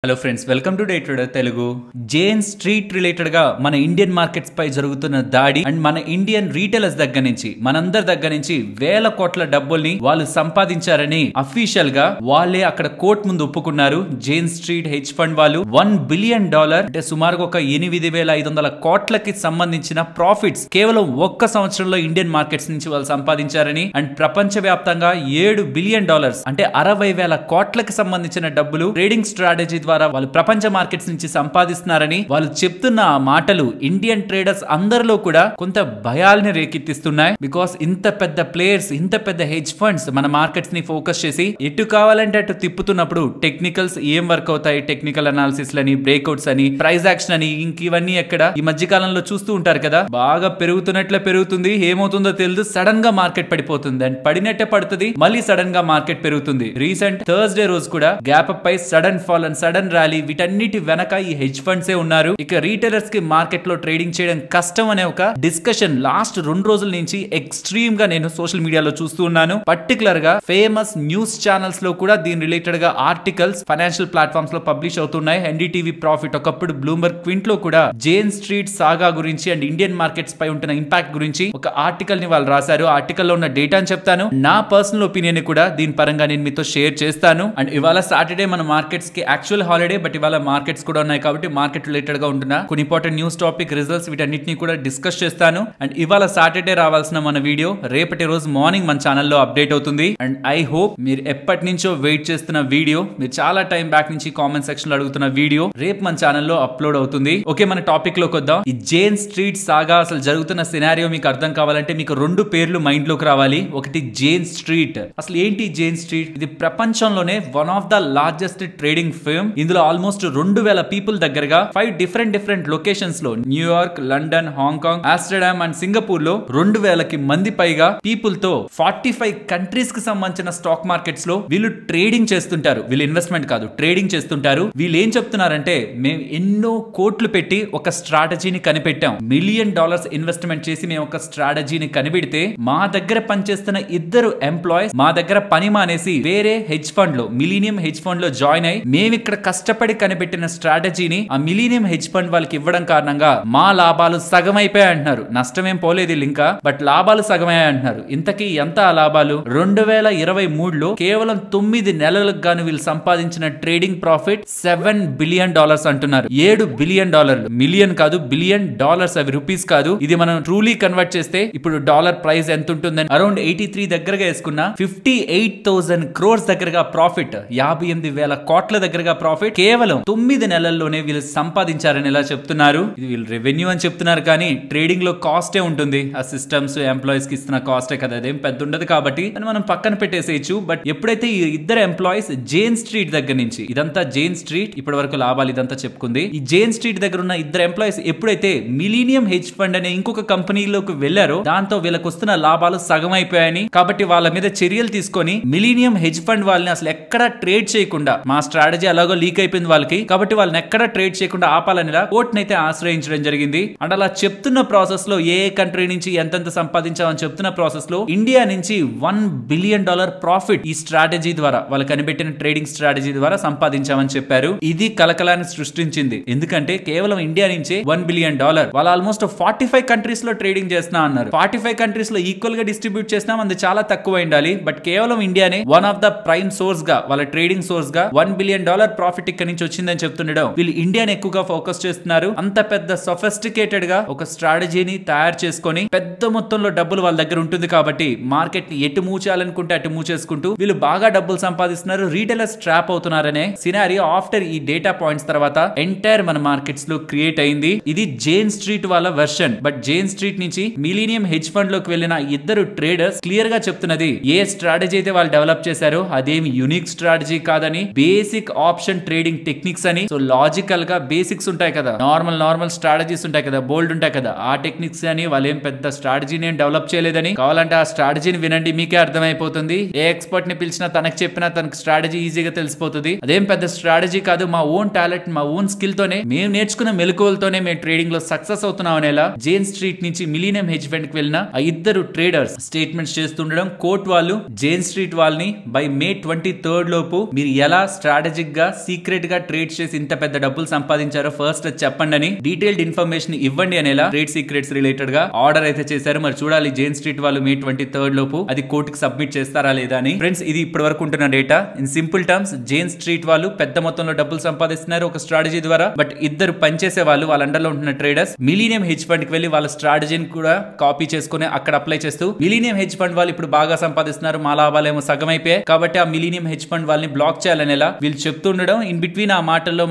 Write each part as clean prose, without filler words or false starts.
Hello friends, welcome to Day Trader Telugu. Jane Street related గా మన Indian markets పై జరుగుతున్న దాడి అండ్ మన ఇండియన్ రీటైలర్స్ దగ్గర నుంచి మనందరి దగ్గర నుంచి వేల కోట్ల డబ్బుల్ని వాళ్ళు సంపాదించారని అఫీషియల్ గా వాళ్ళే అక్కడ కోర్టు ముందు ఒప్పుకున్నారు. జేన్ స్ట్రీట్ హెడ్జ్ ఫండ్ వాళ్ళు $1 బిలియన్ అంటే సుమారుగా ఒక 8,500 కోట్లకి సంబంధించిన ప్రాఫిట్స్ కేవలం ఒక్క సంవత్సరంలో ఇండియన్ మార్కెట్స్ నుంచి వాళ్ళు సంపాదించారని అండ్ ప్రపంచ వ్యాప్తంగా $7 బిలియన్ అంటే 60,000 కోట్లకి సంబంధించిన డబ్బులు ట్రేడింగ్ స్ట్రాటజీ ద్వారా వాళ్ళు ప్రపంచ మార్కెట్స్ నుంచి సంపాదిస్తున్నారని వాళ్ళు చెప్తున్న ఆ మాటలు ఇండియన్ ట్రేడర్స్ అందరిలో కూడా కొంత భయాల్ని రేకెత్తిస్తున్నాయి. బికాస్ ఇంత పెద్ద ప్లేయర్స్, ఇంత పెద్ద హెడ్జ్ ఫండ్స్ మన మార్కెట్స్ ని ఫోకస్ చేసి ఎటు కావాలంటే అటు తిప్పుతున్నప్పుడు టెక్నికల్స్ ఏం వర్క్ అవుతాయి, టెక్నికల్ అనాలిసిస్ లని, బ్రేక్అవుట్స్ అని, ప్రైస్ యాక్షన్ అని, ఇంక ఇవన్నీ ఎక్కడ ఈ మధ్య కాలంలో చూస్తూ ఉంటారు కదా. బాగా పెరుగుతున్నట్లే పెరుగుతుంది, ఏమవుతుందో తెలియదు, సడన్ గా మార్కెట్ పడిపోతుంది అండ్ పడినట్టే పడుతుంది, మళ్ళీ సడన్ గా మార్కెట్ పెరుగుతుంది. రీసెంట్ థర్స్డే రోజు కూడా గ్యాప్ అప్ పై sudden fall and sudden rally, వీటన్నిటి వెనక ఈ హెడ్జ్ ఫండ్స్ ఏ ఉన్నారు. ఇక రీటైలర్స్ కి మార్కెట్ లో ట్రేడింగ్ చేయడం కష్టం అనే ఒక డిస్కషన్ లాస్ట్ 2 రోజుల నుంచి ఎక్స్ట్రీమ్ గా నేను సోషల్ మీడియాలో చూస్తూ ఉన్నాను. పర్టికులర్ గా ఫేమస్ న్యూస్ ఛానల్స్ లో కూడా దీని రిలేటెడ్ గా ఆర్టికల్స్ ఫైనాన్షియల్ ప్లాట్ఫామ్స్ లో పబ్లిష్ అవుతున్నాయి. ఎన్డీటీవీ ప్రాఫిట్, ఒకప్పుడు బ్లూంబర్గ్ క్వింట్ లో కూడా జేన్ స్ట్రీట్ సాగా గురించి అండ్ ఇండియన్ మార్కెట్స్ పై ఉంటున్న ఇంపాక్ట్ గురించి ఒక ఆర్టికల్ ని వాళ్ళు రాశారు. ఆర్టికల్ లో ఉన్న డేటా అని చెప్తాను, నా పర్సనల్ ఒపీనియన్ కూడా దీని పరంగా నేను మీతో షేర్ చేస్తాను. అండ్ ఇవాళ సాటర్డే మన మార్కెట్స్ కి యాక్చువల్ హాలిడే, బట్ ఇవాళ మార్కెట్స్ కూడా ఉన్నాయి కాబట్టి మార్కెట్ రిలేటెడ్ గా ఉంటున్న కొన్ని ఇంపార్టెంట్ న్యూస్ టాపిక్, రిజల్ట్స్, వీటన్నిటిని కూడా డిస్కస్ చేస్తాను. అండ్ ఇవాళ సాటర్డే రావాల్సిన మన వీడియో రేపటి రోజు మార్నింగ్ మన ఛానల్లో అప్డేట్ అవుతుంది. అండ్ ఐ హోప్ మీరు ఎప్పటి నుంచో వెయిట్ చేస్తున్న వీడియో, మీరు చాలా టైం బ్యాక్ నుంచి కామెంట్ సెక్షన్ లో అడుగుతున్న వీడియో రేపు మన ఛానల్లో అప్లోడ్ అవుతుంది. ఓకే, మన టాపిక్ లోకి వద్దాం. ఈ జేన్ స్ట్రీట్ సాగా అసలు జరుగుతున్న సినారియో మీకు అర్థం కావాలంటే మీకు 2 పేర్లు మైండ్ లోకి రావాలి. ఒకటి జేన్ స్ట్రీట్. అసలు ఏంటి జేన్ స్ట్రీట్? ఇది ప్రపంచంలోనే one of the largest trading firm. ఇందులో ఆల్మోస్ట్ 2,000 పీపుల్ దగ్గరగా 5 డిఫరెంట్ లొకేషన్స్ లో, New York, London, Hong Kong, Amsterdam and Singapore లో 2,000కి మంది పైగా పీపుల్ తో 45 కంట్రీస్ కి సంబంధించిన స్టాక్ మార్కెట్స్ లో వీళ్ళు ట్రేడింగ్ చేస్తుంటారు. వీళ్ళు ఇన్వెస్ట్మెంట్ కాదు, ట్రేడింగ్ చేస్తుంటారు. వీళ్ళు ఏం చెప్తున్నారంటే, మేము ఎన్నో కోట్లు పెట్టి ఒక స్ట్రాటజీని కనిపెట్టాం, $1 మిలియన్ ఇన్వెస్ట్మెంట్ చేసి మేము ఒక స్ట్రాటజీని కనిపెడితే మా దగ్గర పనిచేస్తున్న 2 ఎంప్లాయీస్ మా దగ్గర పని మానేసి వేరే హెడ్జ్ ఫండ్ లో, మిలీనియం హెడ్జ్ ఫండ్ లో జాయిన్ అయ్యి మేము ఇక్కడ కష్టపడి కనిపెట్టిన స్ట్రాటజీని ఆ మిలీనియం హెడ్జ్ ఫండ్ వాళ్ళకి ఇవ్వడం కారణంగా మా లాభాలు సగం అయిపోయాయి అంటున్నారు. నష్టమేం పోలేదు ఇంకా, బట్ లాభాలు సగమయ్యాయి అంటున్నారు. ఇంతకీ ఎంత ఆ లాభాలు? 2023లో కేవలం 9 నెలలకు గాను వీళ్ళు సంపాదించిన ట్రేడింగ్ ప్రాఫిట్ $7 బిలియన్ అంటున్నారు. $7 బిలియన్, మిలియన్ కాదు, బిలియన్ డాలర్స్, అవి రూపీస్ కాదు. ఇది మనం ట్రూలీ కన్వర్ట్ చేస్తే ఇప్పుడు డాలర్ ప్రైస్ ఎంత ఉంటుందని అరౌండ్ 83 దగ్గరగా వేసుకున్న 58,000 crores దగ్గరగా ప్రాఫిట్, 58,000 కోట్ల దగ్గరగా ప్రాఫిట్ కేవలం 9 నెలల్లోనే వీళ్ళు సంపాదించారని ఎలా చెప్తున్నారు. ఇది వీళ్ళు రెవెన్యూ అని చెప్తున్నారు, కానీ ట్రేడింగ్ లో కాస్టే ఉంటుంది. ఆ సిస్టమ్స్, ఎంప్లాయీస్ కి ఇస్తున్న కాస్టే కదా, అదేం పెద్ద ఉండదు కాబట్టి మనం పక్కన పెట్టేసేయచ్చు. బట్ ఎప్పుడైతే ఈ 2 ఎంప్లాయీస్ జేన్ స్ట్రీట్ దగ్గర నుంచి, ఇదంతా జేన్ స్ట్రీట్ ఇప్పటి వరకు లాభాలు ఇదంతా చెప్పుకుంది, ఈ జేన్ స్ట్రీట్ దగ్గర ఉన్న 2 ఎంప్లాయీస్ ఎప్పుడైతే మిలీనియం హెడ్జ్ ఫండ్ అనే ఇంకొక కంపెనీలోకి వెళ్లారో దాంతో వీళ్ళకి వస్తున్న లాభాలు సగం అయిపోయాయని, కాబట్టి వాళ్ళ మీద చర్యలు తీసుకొని మిలీనియం హెడ్జ్ ఫండ్ వాళ్ళని అసలు ఎక్కడ ట్రేడ్ చేయకుండా, మా స్ట్రాటజీ అలాగో లీక్ అయిపోయింది వాళ్ళకి కాబట్టి వాళ్ళని ఎక్కడ ట్రేడ్ చేయకుండా ఆపాలని కోర్టునైతే ఆశ్రయించడం జరిగింది. అండ్ అలా చెప్తున్న ప్రాసెస్ లో ఏ కంట్రీ నుంచి ఎంతెంత సంపాదించామని చెప్తున్న ప్రాసెస్ లో ఇండియా నుంచి $1 బిలియన్ ప్రాఫిట్ ఈ స్ట్రాటజీ ద్వారా, వాళ్ళు కనిపెట్టిన ట్రేడింగ్ స్ట్రాటజీ ద్వారా సంపాదించామని చెప్పారు. ఇది కలకలాన్ని సృష్టించింది. ఎందుకంటే కేవలం ఇండియా నుంచే $1 బిలియన్, వాళ్ళు ఆల్మోస్ట్ 45 కంట్రీస్ లో ట్రేడింగ్ చేస్తున్నా అన్నారు. 45 కంట్రీస్ లో ఈక్వల్ గా డిస్ట్రిబ్యూట్ చేసినాం, అది చాలా తక్కువ ఉండాలి. బట్ కేవలం ఇండియానే one of the prime source గా, వాళ్ళ ట్రేడింగ్ సోర్స్ గా $1 బిలియన్ ప్రాఫిట్ ఇక్కడ నుంచి వచ్చిందని చెప్తుండడం, వీళ్ళు ఇండియాని ఎక్కువగా ఫోకస్ చేస్తున్నారు. అంత పెద్ద సొఫిస్టికేటెడ్ గా ఒక స్ట్రాటజీని తయారు చేసుకొని పెద్ద మొత్తంలో డబ్బులు వాళ్ళ దగ్గర ఉంటుంది కాబట్టి మార్కెట్ ని ఎటు మూచాలనుకుంటే అటు మూచేసుకుంటూ వీళ్ళు బాగా డబ్బులు సంపాదిస్తున్నారు. రీటైలర్స్ ట్రాప్ అవుతున్నారనే సినారియో ఆఫ్టర్ ఈ డేటా పాయింట్స్ తర్వాత ఎంటైర్ మన మార్కెట్స్ లో క్రియేట్ అయింది. ఇది జేన్ స్ట్రీట్ వాళ్ళ వెర్షన్. బట్ జేన్ స్ట్రీట్ నుంచి మిలీనియం హెడ్జ్ ఫండ్ లోకి వెళ్ళిన 2 ట్రేడర్స్ క్లియర్ గా చెప్తున్నది, ఏ స్ట్రాటజీ అయితే వాళ్ళు డెవలప్ చేశారో అదేమి యూనిక్ స్ట్రాటజీ కాదని, బేసిక్ ఆప్షన్ ట్రేడింగ్ టెక్నిక్స్ అని. సో లాజికల్ గా బేసిక్స్ ఉంటాయి కదా, నార్మల్ స్ట్రాటజీస్ ఉంటాయి కదా, బోల్డ్ ఉంటాయి కదా, ఆ టెక్నిక్స్ అని, వాళ్ళు ఏం పెద్ద స్ట్రాటజీని డెవలప్ చేయలేదని. కావాలంటే ఆ స్ట్రాటజీని వినండి, మీకే అర్థమైపోతుంది. ఏ ఎక్స్పర్ట్ ని పిలిచినా తనకు చెప్పినా తనకు స్ట్రాటజీ ఈజీగా తెలిసిపోతుంది. అదేం పెద్ద స్ట్రాటజీ కాదు, మా ఓన్ టాలెంట్, మా ఓన్ స్కిల్ తోనే, మేము నేర్చుకున్న మెలకువలతోనే మేము ట్రేడింగ్ లో సక్సెస్ అవుతున్నాం అనేలా జేన్ స్ట్రీట్ నుంచి మిలీనియం హెడ్జ్ ఫండ్ కి వెళ్ళిన ఆ 2 ట్రేడర్స్ స్టేట్మెంట్స్ చేస్తుండడం, కోర్ట్ వాళ్ళు జేన్ స్ట్రీట్ వాళ్ళని బై May 23 లోపు మీరు ఎలా స్ట్రాటజిక్ గా సీక్రెట్ గా ట్రేడ్ చేసి ఇంత పెద్ద డబ్బులు సంపాదించారో ఫస్ట్ చెప్పండి అని డీటెయిల్డ్ ఇన్ఫర్మేషన్ ఇవ్వండి అనేలా ట్రేడ్ సీక్రెట్స్ రిలేటెడ్ గా ఆర్డర్ అయితే చేశారు. మరి చూడాలి జేన్ స్ట్రీట్ వాళ్ళు May 23 లోపు అది కోర్టుకి సబ్మిట్ చేస్తారా లేదా అని. ఫ్రెండ్స్, ఇది ఇప్పటి వరకు ఉంటున్న data. In simple terms, Jane Street వాళ్ళు పెద్ద మొత్తంలో డబ్బులు సంపాదిస్తున్నారు ఒక స్ట్రాటజీ ద్వారా. బట్ ఇద్దరు పనిచేసే వాళ్ళు, వాళ్ళ అండర్లో ఉంటున్న ట్రేడర్స్ మిలీనియం హెడ్జ్ ఫండ్ కి వెళ్లి వాళ్ళ స్ట్రాటజీని కూడా కాపీ చేసుకుని అక్కడ అప్లై చేస్తూ మిలీనియం హెడ్జ్ ఫండ్ వాళ్ళు ఇప్పుడు బాగా సంపాదిస్తున్నారు, మా లాభాలేమో సగం అయిపోయాయి కాబట్టి ఆ మిలీనియం హెడ్జ్ ఫండ్ వాళ్ళని బ్లాక్ చేయాలనేలా వీళ్ళు చెప్తుండడం. ఇన్ బిట్వీన్ ఆ మాటల్లో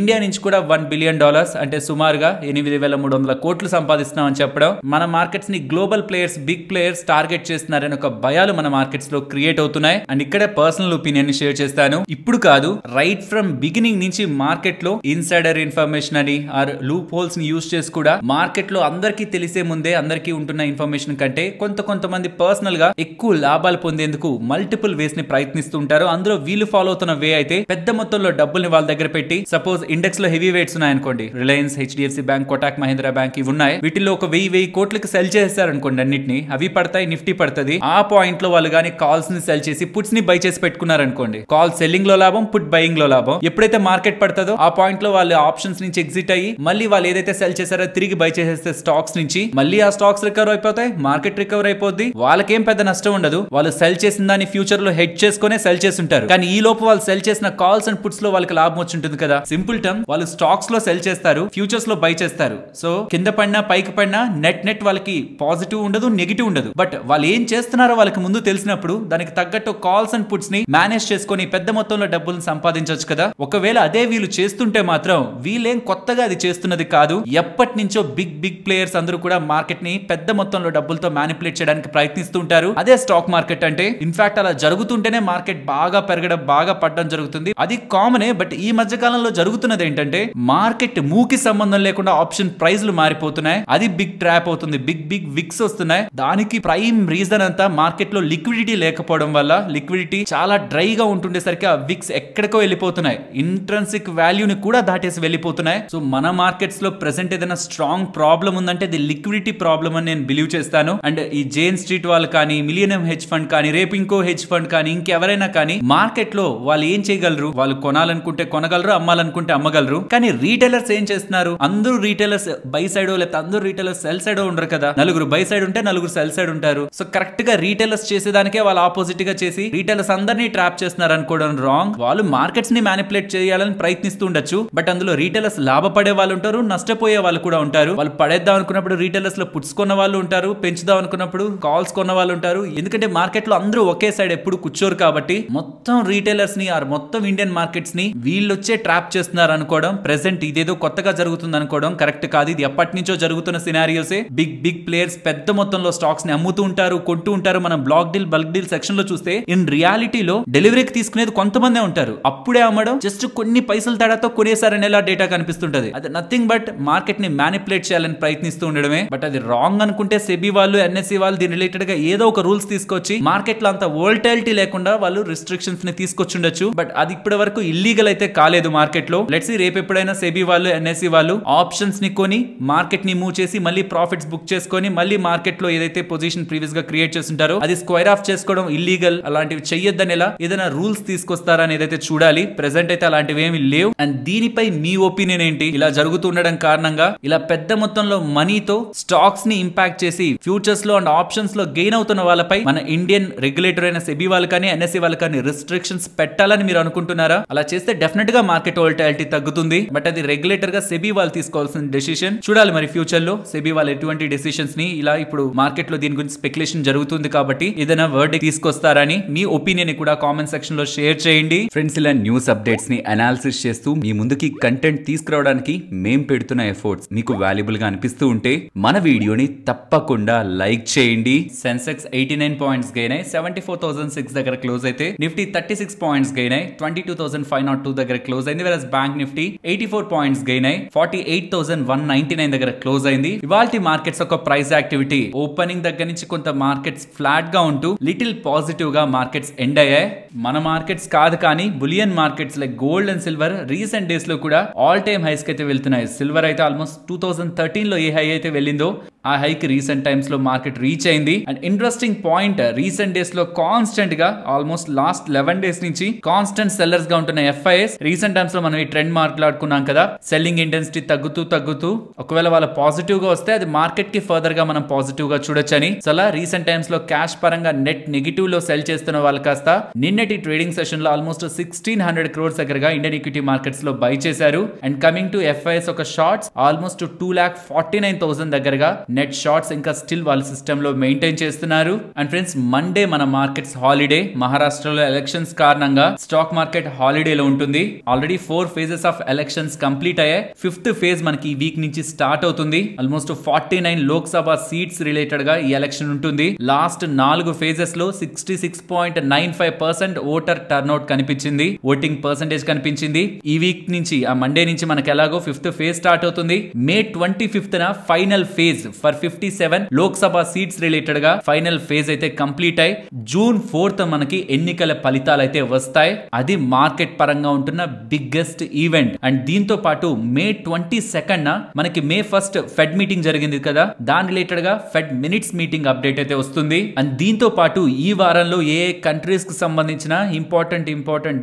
ఇండియా నుంచి కూడా $1 బిలియన్ అంటే సుమారుగా 8,300 కోట్లు సంపాదిస్తున్నాం అని చెప్పడం మన మార్కెట్స్ ని global players, big players target చేస్తున్నారని ఒక భయాలు మన మార్కెట్స్ లో క్రియేట్ అవుతున్నాయి. అండ్ ఇక్కడే పర్సనల్ ఒపీనియన్ ని షేర్ చేస్తాను. ఇప్పుడు కాదు, రైట్ ఫ్రమ్ బిగినింగ్ నుంచి మార్కెట్ లో ఇన్సైడర్ ఇన్ఫర్మేషన్ అని ఆర్ లూప్ హోల్స్ ని యూజ్ చేసి కూడా మార్కెట్ లో అందరికీ తెలిసే ముందే అందరికీ ఉంటున్న ఇన్ఫర్మేషన్ కంటే కొంతమంది పర్సనల్ గా ఎక్కువ లాభాలు పొందేందుకు మల్టిపుల్ వేస్ ని ప్రయత్నిస్తుంటారు. అందులో వీళ్ళు ఫాలో అవుతున్న వే అయితే పెద్ద మొత్తంలో డబ్బుల్ని వాళ్ళ దగ్గర పెట్టి, సపోజ్ ఇండెక్స్ లో హెవీ వెయిట్స్ ఉన్నాయనుకోండి, Reliance, HDFC bank, Kotak Mahindra bank ఇవి ఉన్నాయి. వీటిలో ఒక 1000 కోట్లకి సెల్ చేస్తారు అనుకోండి అన్నిటిని, అవి పడతాయి, నిఫ్టీ పడుతుంది. ఆ పాయింట్ లో వాళ్ళు గానీ కాల్స్ ని సెల్ చేసి పుట్స్ ని బై చేసి పెట్టుకున్నారు అనుకోండి, కాల్ సెల్లింగ్ లో లాభం, పుట్ బయింగ్ లో లాభం. ఎప్పుడైతే మార్కెట్ పడుతుందో ఆ పాయింట్ లో వాళ్ళు ఆప్షన్స్ నుంచి ఎగ్జిట్ అయ్యి మళ్ళీ వాళ్ళు ఏదైతే సెల్ చేశారో తిరిగి బై చేసేస్తే స్టాక్స్ నుంచి, మళ్ళీ ఆ స్టాక్స్ రికవర్ అయిపోతాయి, మార్కెట్ రికవర్ అయిపోద్ది, వాళ్ళకేం పెద్ద నష్టం ఉండదు. వాళ్ళు సెల్ చేసిన దాన్ని ఫ్యూచర్ లో హెడ్ చేసుకునే సెల్ చేస్తుంటారు. కానీ ఈ లోపు వాళ్ళు సెల్ చేసిన కాల్స్ అండ్ పుట్స్ లో వాళ్ళకి లాభం వచ్చి ఉంటుంది కదా. సింపుల్ టర్మ్, వాళ్ళు స్టాక్స్ లో సెల్ చేస్తారు, ఫ్యూచర్స్ లో బై చేస్తారు. సో కింద పడినా పైకి పడినా నెట్ వాళ్ళకి పాజిటివ్ ఉండదు, నెగిటివ్ ఉండదు. బట్ వాళ్ళు ఏం చేస్తున్నారో వాళ్ళకి ముందు తెలిసినప్పుడు దానికి తగ్గట్టు కాల్స్ అండ్ పుట్స్ ని మేనేజ్ చేసుకుని పెద్ద మొత్తంలో డబ్బులను సంపాదించవచ్చు కదా. ఒకవేళ అదే వీళ్ళు చేస్తుంటే మాత్రం వీళ్ళేం కొత్తగా అది చేస్తున్నది కాదు. ఎప్పటి నుంచో బిగ్ ప్లేయర్స్ అందరూ కూడా మార్కెట్ ని పెద్ద మొత్తంలో డబ్బులతో మ్యానిపులేట్ చేయడానికి ప్రయత్నిస్తుంటారు. అదే స్టాక్ మార్కెట్ అంటే. ఇన్ఫాక్ట్ అలా జరుగుతుంటేనే మార్కెట్ బాగా పెరగడం, బాగా పడడం జరుగుతుంది. అది కామనే. బట్ ఈ మధ్య కాలంలో జరుగుతున్నది ఏంటంటే మార్కెట్ మూకి సంబంధం లేకుండా ఆప్షన్ ప్రైజ్లు మారిపోతున్నాయి. అది బిగ్ ట్రాప్ అవుతుంది. బిగ్ విక్స్ వస్తున్నాయి. దానికి ప్రైమ్ రీజన్ అంతా మార్కెట్ లో లిక్విడిటీ లేకపోవడం వల్ల. లిక్విడిటీ చాలా డ్రైగా ఉంటుండేసరికి ఆ విక్స్ ఎక్కడికో వెళ్ళిపోతున్నాయి, ఇంట్రెన్సిక్ వాల్యూని కూడా దాటేసి వెళ్ళిపోతున్నాయి. సో మన మార్కెట్స్ లో ప్రెసెంట్ ఏదైనా స్ట్రాంగ్ ప్రాబ్లం ఉందంటే అది లిక్విడిటీ ప్రాబ్లం అని నేను బిలీవ్ చేస్తాను. అండ్ ఈ జేన్ స్ట్రీట్ వాళ్ళు కానీ, మిలియనియం హెడ్జ్ ఫండ్ కానీ, రేపు ఇంకో హెడ్జ్ ఫండ్ కానీ, ఇంకెవరైనా కానీ మార్కెట్ లో వాళ్ళు ఏం చేయగలరు? వాళ్ళు కొనాలనుకుంటే కొనగలరు, అమ్మాలనుకుంటే అమ్మగలరు. కానీ రీటైలర్స్ ఏం చేస్తున్నారు? అందరూ రీటైలర్స్ బై సైడ్ లేకపోతే అందరూ రీటైలర్స్ సెల్ సైడ్ ఉండరు కదా. నలుగురు బై సైడ్ ఉంటే నలుగురు సెల్ సైడ్ ఉంటారు. సో కరెక్ట్ గా రీటైలర్స్ చేసేదానికే వాళ్ళు ఆపోజిట్ గా చేసి రీటైలర్స్ అందరినీ ట్రాప్ చేస్తున్నారు అనుకోవడం రాంగ్. వాళ్ళు మార్కెట్స్ ని మ్యానిపులేట్ చేయాలని ప్రయత్నిస్తూ ఉండొచ్చు. బట్ అందులో రీటైలర్స్ లాభపడే వాళ్ళు ఉంటారు, నష్టపోయే వాళ్ళు కూడా ఉంటారు. వాళ్ళు పడేద్దాం అనుకున్నప్పుడు రీటైలర్స్ లో పుట్స్ కొన్న వాళ్ళు ఉంటారు, పెంచుదాం అనుకున్నప్పుడు కాల్స్ కొన్న వాళ్ళు ఉంటారు. ఎందుకంటే మార్కెట్ లో అందరూ ఒకే సైడ్ ఎప్పుడు కూర్చోరు కాబట్టి మొత్తం రీటైలర్స్ ని ఆర్ మొత్తం ఇండియన్ మార్కెట్స్ ని వీళ్ళు వచ్చే ట్రాప్ చేస్తున్నారు అనుకోవడం, ప్రెసెంట్ ఇదేదో కొత్తగా జరుగుతుంది అనుకోవడం కరెక్ట్ కాదు. ఇది ఎప్పటి నుంచో జరుగుతున్న సినారియోసే. బిగ్ ప్లేయర్స్ పెద్ద మొత్తంలో స్టాక్స్ ని అమ్ముతూ ఉంటారు, కొంటూ ఉంటారు. మనం black deal, bulk deal section లో చూస్తే ఇన్ రియాలిటీలో డెలివరీకి తీసుకునేది కొంతమందే ఉంటారు. అప్పుడే అమ్మడం జస్ట్ కొన్ని పైసలు తేడాతో కొనేసారని ఎలా డేటా కనిపిస్తుంటది. అది నథింగ్ బట్ మార్కెట్ ని మ్యానిపులేట్ చేయాలని ప్రయత్నిస్తూ ఉండడమే. బట్ అది రాంగ్ అనుకుంటే సెబీ వాళ్ళు, NSE వాళ్ళు దీని రిలేటెడ్ గా ఏదో ఒక రూల్స్ తీసుకొచ్చి మార్కెట్ లో అంత వోల్టాలిటీ లేకుండా వాళ్ళు రిస్ట్రిక్షన్స్ ని తీసుకొచ్చుండొచ్చు. బట్ అది ఇప్పటి వరకు ఇల్లీగల్ అయితే కాలేదు మార్కెట్ లో. లెట్స్ సీ రేపు ఎప్పుడైనా సెబీ వాళ్ళు, NSE వాళ్ళు ఆప్షన్స్ ని కొని మార్కెట్ ని మూవ్ చేసి మళ్ళీ ప్రాఫిట్స్ బుక్ చేసుకొని మళ్ళీ మార్కెట్ లో ఏదైతే పొజిషన్ ప్రీవియస్ గా క్రియేట్ చేస్తుంటారో అది స్క్వేర్ ఆఫ్ చేసుకోవడం ఇల్లీగల్. అలాంటివి చెయ్యొద్దని ఎలా ఏదైనా రూల్స్ తీసుకొస్తారా అని ఏదైతే చూడాలి. ప్రెసెంట్ అయితే అలాంటివి ఏమి లేవు. అండ్ దీనిపై మీ ఒపీనియన్ ఏంటి? ఇలా జరుగుతుండడం కారణంగా ఇలా పెద్ద మొత్తంలో మనీతో స్టాక్స్ ని ఇంపాక్ట్ చేసి ఫ్యూచర్స్ లో అండ్ ఆప్షన్స్ లో గెయిన్ అవుతున్న వాళ్ళపై మన ఇండియన్ రెగ్యులేటర్ అయిన సెబీ వాళ్ళు కానీ, NSE వాళ్ళు కానీ రిస్ట్రిక్షన్స్ పెట్టాలని మీరు అనుకుంటున్నారా? అలా చేస్తే డెఫినెట్ గా మార్కెట్ వోల్టాలిటీ తగ్గుతుంది. బట్ అది రెగ్యులేటర్ గా సెబీ వాళ్ళు తీసుకోవాల్సిన డెసిషన్. చూడాలి మరి ఫ్యూచర్ లో సెబీ వాళ్ళు ఎటువంటి డెసిషన్స్ ని. ఇలా ఇప్పుడు మార్కెట్ లో దీని గురించి స్పెక్యులేషన్ జరుగుతుంది కాబట్టి ఏదైనా వర్డ్ తీసుకొస్తారని మీ ఒపీనియన్ కూడా కామెంట్ సెక్షన్ లో షేర్ చేయండి. ఫ్రెండ్స్, ఇలా న్యూస్ అప్డేట్స్ ని అనాలిసిస్ చేస్తూ మీ ముందుకి కంటెంట్ తీసుకురావడానికి మేం పెడుతున్న ఎఫర్ట్స్ మీకు వాల్యుబుల్ గా అనిపిస్తూ ఉంటే మన వీడియోని తప్పకుండా లైక్ చేయండి. సెన్సెక్స్ 89 పాయింట్స్ గెయిన్ అయి 74,006 దగ్గర క్లోజ్ అయితే, నిఫ్టీ 36 పాయింట్స్ గెయిన్ అయి 22,502 దగ్గర క్లోజ్ అయింది. వెరస్ బ్యాంక్ నిఫ్టీ 84 పాయింట్స్ గెయిన్ అయి 48,199 దగ్గర క్లోజ్ అయింది. ఇవాల్టి మార్కెట్స్ ఒక ప్రైస్ యాక్టివిటీ ఓపెనింగ్ దగ్గర నుంచి కొంత మార్కెట్స్ ఫ్లాట్ గా ఉంటూ లిటిల్ పాజిటివ్ గా మార్కెట్స్ ఎండ్ అయ్యాయి. మన మార్కెట్స్ కాదు కానీ bullion markets like gold and silver recent days లో కూడా ఆల్ టైమ్ హైస్ కి అయితే వెళ్తున్నాయి. సిల్వర్ అయితే ఆల్మోస్ట్ 2013 లో ఏ హై అయితే వెళ్ళిందో ఆ హైక్ రీసెంట్ టైమ్స్ లో మార్కెట్ రీచ్ అయింది. And interesting point, recent days లో కాన్స్టెంట్ గా ఆల్మోస్ట్ లాస్ట్ 11 డేస్ నుంచి కాన్స్టెంట్ సెల్లర్స్ గా ఉంటున్న FIS రీసెంట్ టైమ్స్ లో మనం ఈ ట్రెండ్ మాట్లాడుకున్నాం కదా, సెల్లింగ్ ఇంటెన్సిటీ తగ్గుతూ ఒకవేళ వాళ్ళ పాజిటివ్ గా వస్తే అది మార్కెట్ కి ఫర్దర్ గా మనం పాజిటివ్ గా చూడొచ్చని. సో అలా రీసెంట్ టైమ్స్ లో క్యాష్ పరంగా నెట్ నెగిటివ్ లో సెల్ చేస్తున్న వాళ్ళు కాస్త నిన్నటి ట్రేడింగ్ సెషన్ లో ఆల్మోస్ట్ 1600 crores దగ్గరగా ఇండియన్ ఈక్విటీ మార్కెట్స్ లో బై చేశారు. అండ్ కమింగ్ టు FIS ఒక షార్ట్స్ ఆల్మోస్ట్ 2,49,000 దగ్గరగా నెట్ షార్ట్స్ ఇంకా స్టిల్ వాళ్ళ సిస్టమ్ లో మెయింటైన్ చేస్తున్నారు. అండ్ ఫ్రెండ్స్, మండే మన మార్కెట్స్ హాలిడే, మహారాష్ట్రలో ఎలక్షన్స్ కారణంగా స్టాక్ మార్కెట్ హాలిడే లో ఉంటుంది. Already 4 phases of elections complete అయ్యాయి. 5th phase మనకి ఈ వీక్ నుంచి స్టార్ట్ అవుతుంది. ఆల్మోస్ట్ 49 లోక్సభ సీట్స్ రిలేటెడ్ గా ఈ ఎలక్షన్ ఉంటుంది. లాస్ట్ 4 phases లో 66.95% ఓటర్ టర్న్అవుట్ కనిపించింది, ఓటింగ్ పర్సెంటేజ్ కనిపించింది. ఈ వీక్ నుంచి ఆ మండే నుంచి మనకి ఎలాగో 5th phase స్టార్ట్ అవుతుంది. మే 25th final phase for 57 Lok Sabha seats related గా ఫైనల్ ఫేజ్ అయితే కంప్లీట్ అయి జూన్ 4th మనకి ఎన్నికల ఫలితాలు అయితే వస్తాయి. అది మార్కెట్ పరంగా ఉంటున్న బిగ్గెస్ట్ ఈవెంట్. అండ్ దీంతో పాటు మే 22nd మనకి మే 1st ఫెడ్ మీటింగ్ జరిగింది కదా, దాని రిలేటెడ్ గా ఫెడ్ మినిట్స్ మీటింగ్ అప్డేట్ అయితే వస్తుంది. అండ్ దీంతో పాటు ఈ వారంలో ఏ కంట్రీస్ కు సంబంధించిన ఇంపార్టెంట్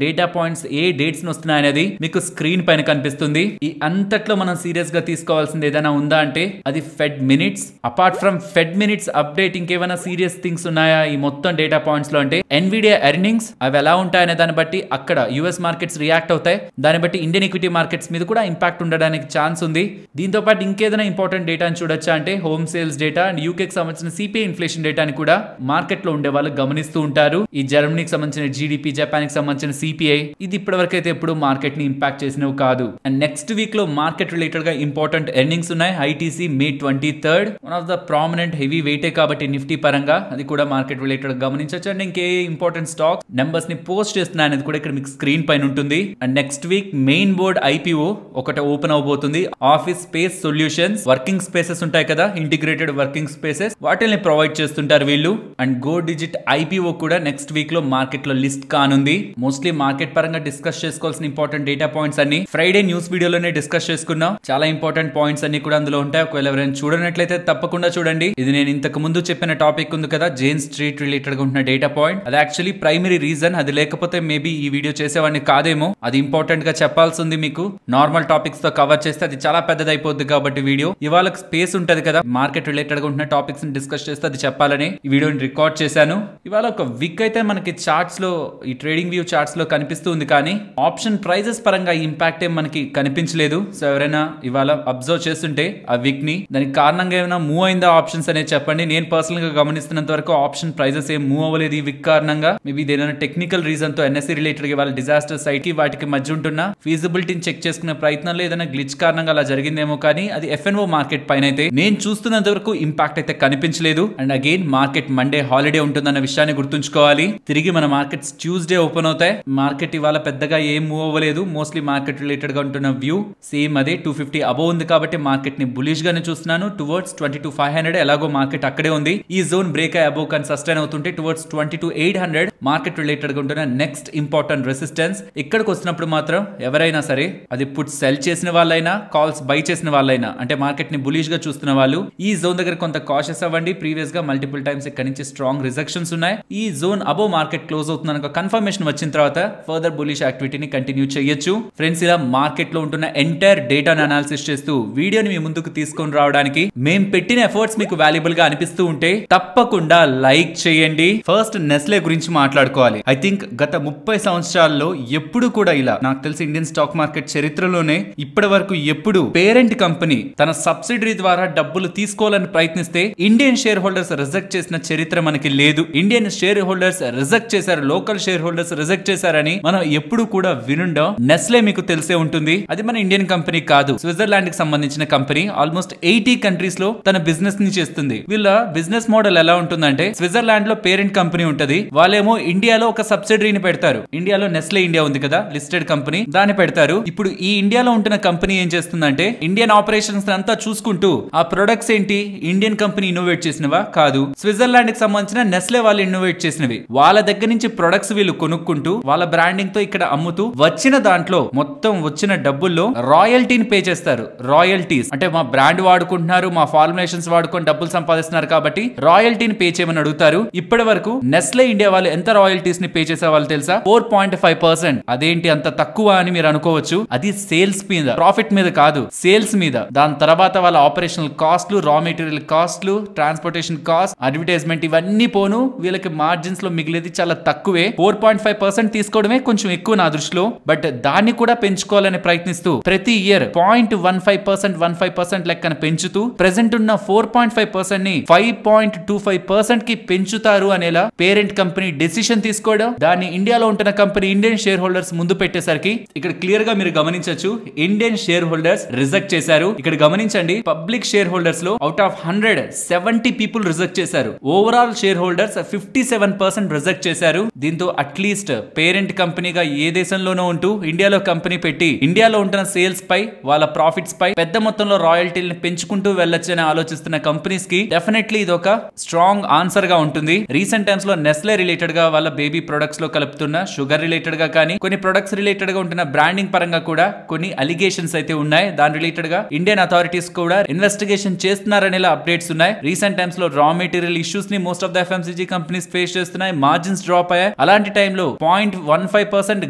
డేటా పాయింట్స్ ఏ డేట్స్ వస్తున్నాయి అనేది మీకు స్క్రీన్ పైన కనిపిస్తుంది. ఈ అంతట్లో మనం సీరియస్ గా తీసుకోవాల్సింది ఏదైనా ఉందా అంటే అది fed minutes. Apart from fed minutes update ఇంకేమైనా సీరియస్ థింగ్స్ ఉన్నాయా ఈ మొత్తం డేటా పాయింట్స్ లో అంటే ఎన్విడియా ఎర్నింగ్స్ అవి ఎలా ఉంటాయనే దాన్ని బట్టి అక్కడ యుఎస్ మార్కెట్స్ రియాక్ట్ అవుతాయి. దాన్ని బట్టి ఇండియన్ ఈక్విటీ మార్కెట్స్ మీద కూడా ఇంపాక్ట్ ఉండడానికి ఛాన్స్ ఉంది. దీంతో పాటు ఇంకేదైనా ఇంపార్టెంట్ డేటా అని చూడొచ్చా అంటే హోమ్ సేల్స్ డేటా అండ్ యూకేకి సంబంధించిన సిపిఐ ఇన్ఫ్లేషన్ డేటాని కూడా మార్కెట్ లో ఉండే వాళ్ళు గమనిస్తూ ఉంటారు. ఈ జర్మనీకి సంబంధించిన GDP, జపాన్ కి సంబంధించిన CPI ఇది ఇప్పటివరకు అయితే ఎప్పుడు మార్కెట్ ని ఇంపాక్ట్ చేసినవి కాదు. అండ్ నెక్స్ట్ వీక్ లో మార్కెట్ రిలేటెడ్ గా ఇంపార్టెంట్ ఎర్నింగ్స్ ఉన్నాయి. ITC May 23rd one of the prominent heavy వెయిటే కాబట్టి నిఫ్టీ పరంగా అది కూడా మార్కెట్ రిలేటెడ్ గమనించవచ్చు. అండ్ ఇంకే ఇంపార్టెంట్ స్టాక్ నెంబర్స్ ని పోస్ట్ చేస్తున్నాయి అనేది కూడా ఇక్కడ మీకు స్క్రీన్ పైన ఉంటుంది. And next week main board IPO ఒకటి ఓపెన్ అవబోతుంది. Office space solutions working spaces ఉంటాయి కదా, ఇంటిగ్రేటెడ్ వర్కింగ్ స్పేసెస్ వాటిని ప్రొవైడ్ చేస్తుంటారు వీళ్ళు. అండ్ గో డిజిట్ IPO కూడా నెక్స్ట్ వీక్ లో మార్కెట్ లో లిస్ట్ కానుంది. మోస్ట్లీ మార్కెట్ పరంగా డిస్కస్ చేసుకోవాల్సిన ఇంపార్టెంట్ డేటా పాయింట్స్ అన్ని ఫ్రైడే న్యూస్ వీడియోలోనే డిస్కస్ చేసుకున్నాం. చాలా ఇంపార్టెంట్ పాయింట్స్ అన్ని కూడా అందులో ఉంటాయి. ఒకవేళ ఎవరైనా చూడనట్లయితే తప్పకుండా చూడండి. ఇది నేను ఇంతకు ముందు చెప్పిన టాపిక్ ఉంది కదా, జేన్ స్ట్రీట్ రిలేటెడ్ గా ఉంటున్న డేటా పాయింట్, అది యాక్చువల్లీ ప్రైమరీ రీజన్. అది లేకపోతే మేబీ ఈ వీడియో చేసేవాడిని కాదేమో. అది ఇంపార్టెంట్ గా చెప్పాల్సి ఉంది మీకు. నార్మల్ టాపిక్స్ తో కవర్ చేస్తే అది చాలా పెద్దది అయిపోద్ది కాబట్టి వీడియో ఇవాళ స్పేస్ ఉంటది కదా, మార్కెట్ రిలేటెడ్ గా ఉంటున్న టాపిక్స్ ని డిస్కస్ చేస్తే అది చెప్పాలని ఈ వీడియోని రికార్డ్ చేశాను. ఇవాళ ఒక విక్ అయితే మనకి చార్ట్స్ లో ఈ ట్రేడింగ్ వ్యూ చార్ట్స్ లో కనిపిస్తుంది, కానీ ఆప్షన్ ప్రైజెస్ పరంగా ఈ ఇంపాక్ట్ ఏం మనకి కనిపించలేదు. సో ఎవరైనా ఇవాళ అబ్జర్వ్ చేస్తుంటే ఆ విక్ ని దానికి కారణంగా ఏమైనా మూవ్ అయిందా ఆప్షన్స్ అనేది చెప్పండి. నేను పర్సనల్ గా గమనిస్తున్నంత వరకు ఆప్షన్ ప్రైజెస్ ఏం మూవ్ అవ్వలేదు ఈ విక్ కారణంగా. మేబీ ఏదైనా టెక్నికల్ రీజన్ తో NSE రిలేటెడ్ గా వాళ్ళ డిజాస్టర్ సైట్ కి వాటికి మధ్య ఉంటున్న ఫీజిబిలిటీని చెక్ చేసుకునే ప్రయత్నంలో ఏదైనా గ్లిచ్ కారణంగా అలా జరిగిందేమో, కానీ అది FNO మార్కెట్ పైన అయితే నేను చూస్తున్నంత వరకు ఇంపాక్ట్ అయితే కనిపించలేదు. And again market Monday holiday ఉంటుందన్న విషయాన్ని గుర్తుంచుకోవాలి. తిరిగి మన మార్కెట్స్ ట్యూస్డే ఓపెన్ అవుతాయి. మార్కెట్ ఇవాళ పెద్దగా ఏం మూవ్ అవ్వలేదు. మోస్ట్లీ మార్కెట్ రిలేటెడ్ గా ఉంటున్న వ్యూ సేమ్ అదే 250 అబౌవ్ ఉంది కాబట్టి మార్కెట్ ని బులిష్ గానే చూస్తున్నాను. టువర్డ్స్ 22,500 ఎలాగో మార్కెట్ అక్కడే ఉంది. ఈ జోన్ బ్రేక్ అయ్యి అబౌవ్ కానీ సస్టైన్ అవుతుంటే టువర్డ్స్ 22,800 మార్కెట్ రిలేటెడ్ గా ఉంటున్న నెక్స్ట్ ఇంపార్టెంట్ రెసిస్టెన్స్. ఇక్కడికి వచ్చినప్పుడు మాత్రం ఎవరైనా సరే అది పుట్ సెల్ చేసిన వాళ్ళైనా కాల్స్ బై చేసిన వాళ్ళైనా అంటే మార్కెట్ ని బులిష్ గా చూస్తున్న వాళ్ళు ఈ జోన్ దగ్గర కొంత కాషియస్ అవ్వండి. ప్రీవియస్ గా మల్టిపుల్ టైమ్స్ ఇక్కడ నుంచి స్ట్రాంగ్ రిజెక్షన్స్ ఉన్నాయి. ఈ జోన్ అబౌవ్ మార్కెట్ క్లోజ్ అవుతుందన్న కన్ఫర్మేషన్ వచ్చిన తర్వాత ఫర్దర్ బులిష్ యాక్టివిటీని కంటిన్యూ చేయొచ్చు. ఫ్రెండ్స్, ఇలా మార్కెట్ లో ఉంటున్న ఎంటైర్ డేటాను అనాలిసిస్ చేస్తూ వీడియోని మీ ముందుకు తీసుకొని రావడానికి మేము పెట్టిన ఎఫర్ట్స్ మీకు వాల్యుబుల్ గా అనిపిస్తూ ఉంటే తప్పకుండా లైక్ చేయండి. ఫస్ట్ నెస్లే గురించి మాట్లాడుకోవాలి. ఐ థింక్ గత 30 సంవత్సరాల్లో ఎప్పుడు కూడా ఇలా నాకు తెలిసి ఇండియన్ స్టాక్ మార్కెట్ చరిత్రలోనే ఇప్పటి వరకు ఎప్పుడు పేరెంట్ కంపెనీ తన సబ్సిడరీ ద్వారా డబ్బులు తీసుకోవాలని ప్రయత్నిస్తే ఇండియన్ షేర్ హోల్డర్స్ రిజెక్ట్ చేసిన చరిత్ర మనకి లేదు. ఇండియన్ షేర్ హోల్డర్స్ రిజెక్ట్ చేశారు, లోకల్ షేర్ హోల్డర్స్ రిజెక్ట్ చేశారని మనం ఎప్పుడు కూడా వినుండం. నెస్లే మీకు తెలిసే ఉంటుంది. అది మన ఇండియన్ కంపెనీ కాదు, స్విట్జర్లాండ్ కి సంబంధించిన కంపెనీ. ఆల్మోస్ట్ 80 కంట్రీస్ లో తన బిజినెస్ ని చేస్తుంది. వీళ్ళ బిజినెస్ మోడల్ ఎలా ఉంటుందంటే స్విట్జర్లాండ్ లో పేరెంట్ కంపెనీ ఉంటది, వాళ్ళేమో ఇండియాలో ఒక సబ్సిడరీని పెడతారు. ఇండియాలో నెస్లే ఇండియా ఉంది కదా, లిస్టెడ్ కంపెనీ, దాన్ని పెడతారు. ఇప్పుడు ఈ ఇండియాలో ఉంటున్న కంపెనీ ఏం చేస్తుందంటే ఇండియన్ ఆపరేషన్స్ అంతా చూసుకుంటూ ఆ ప్రొడక్ట్స్ ఏంటి ఇండియన్ కంపెనీ ఇన్నోవేట్ చేసినవా కాదు, స్విట్జర్లాండ్ కి సంబంధించిన నెస్లే వాళ్ళు ఇన్నోవేట్ చేసినవి. వాళ్ళ దగ్గర నుంచి ప్రొడక్ట్స్ వీళ్ళు కొనుక్కుంటూ వాళ్ళ బ్రాండింగ్ తో ఇక్కడ అమ్ముతూ వచ్చిన దాంట్లో మొత్తం వచ్చిన డబ్బుల్లో రాయల్టీని పే చేస్తారు. రాయల్టీస్ అంటే మా బ్రాండ్ వాడుకుంటున్నారు, మా ఫార్ములేషన్స్ వాడుకొని డబ్బులు సంపాదిస్తున్నారు కాబట్టి రాయల్టీని పే చేయమని అడుగుతారు. ఇప్పటి వరకు నెస్లే ఇండియా వాళ్ళు ఎంత రాయల్టీస్ ని పే చేసే వాళ్ళు తెలుసా? 4.5%. అదేంటి అంత తక్కువ అని మీరు అనుకోవచ్చు. అది సేల్స్ మీద, ప్రాఫిట్ మీద కాదు, సేల్స్ మీద. దాని తర్వాత వాళ్ళ ఆపరేషనల్ కాస్ట్లు, రా మెటీరియల్ కాస్ట్లు, ట్రాన్స్పోర్టేషన్ కాస్ట్, అడ్వర్టైజ్మెంట్ ఇవన్నీ పోను వీళ్ళకి మార్జిన్స్ లో మిగిలేది చాలా తక్కువే. 4.5% తీసుకోవడమే కొంచెం ఎక్కువ నా దృష్టిలో. బట్ దాన్ని కూడా పెంచుకోవాలని ప్రయత్నిస్తూ ప్రతి ఇయర్ 0.15% లెక్కన పెంచుతూ ప్రెసెంట్ ఉన్న 4.5% ని 5.25% కి పెంచుతారు అనేలా పేరెంట్ కంపెనీ డెసిషన్ తీసుకోవడం, దాన్ని ఇండియాలో ఉంటున్న కంపెనీ ఇండియన్ షేర్ హోల్డర్స్ ముందు పెట్టేసరికి ఇక్కడ క్లియర్ గా మీరు గమనించొచ్చు. ఇండియన్ షేర్ హోల్డర్స్ రిజెక్ట్ చేశారు. ఇక్కడ గమనించండి, పబ్లిక్ షేర్ హోల్డర్స్ లో అవుట్ ఆఫ్ 100 70 పీపుల్ రిజెక్ట్ చేశారు. ఓవరాల్ షేర్ హోల్డర్స్ 57% రిజెక్ట్ చేశారు. దీంతో అట్లీస్ట్ పేరెంట్ కంపెనీగా ఏ దేశంలోనో ఉంటూ ఇండియాలో కంపెనీ పెట్టి ఇండియాలో ఉంటున్న సేల్స్ పై, వాళ్ళ ప్రాఫిట్స్ పై పెద్ద మొత్తంలో రాయల్టీలను పెంచుకుంటూ వెళ్ళొచ్చని ఆలోచిస్తున్న కంపెనీస్ కి డెఫినెట్లీ ఇది ఒక స్ట్రాంగ్ ఆన్సర్ గా ఉంటుంది. రీసెంట్ టైమ్స్ లో నెస్లే రిలేటెడ్ గా వాళ్ళ బేబీ ప్రొడక్ట్స్ లో కలుపుతున్న షుగర్ రిలేటెడ్ గా కానీ కొన్ని ప్రొడక్ట్స్ రిలేటెడ్ గా ఉంటున్న బ్రాండింగ్ పరంగా కూడా కొన్ని అలిగేషన్స్ అయితే ఉన్నాయి. దాని రిలేటెడ్ గా ఇండియన్ అథారిటీస్ కూడా ఇన్వెస్టిగేషన్ చేస్తున్నారనేలా అప్డేట్స్ ఉన్నాయి. రీసెంట్ టైమ్స్ లో రా మెటీరియల్ ఇష్యూస్ ని most of the FMCG companies face చేస్తున్నాయి. మార్జిన్స్ డ్రాప్ అయ్యాయి. అలాంటి టైంలో 0.15%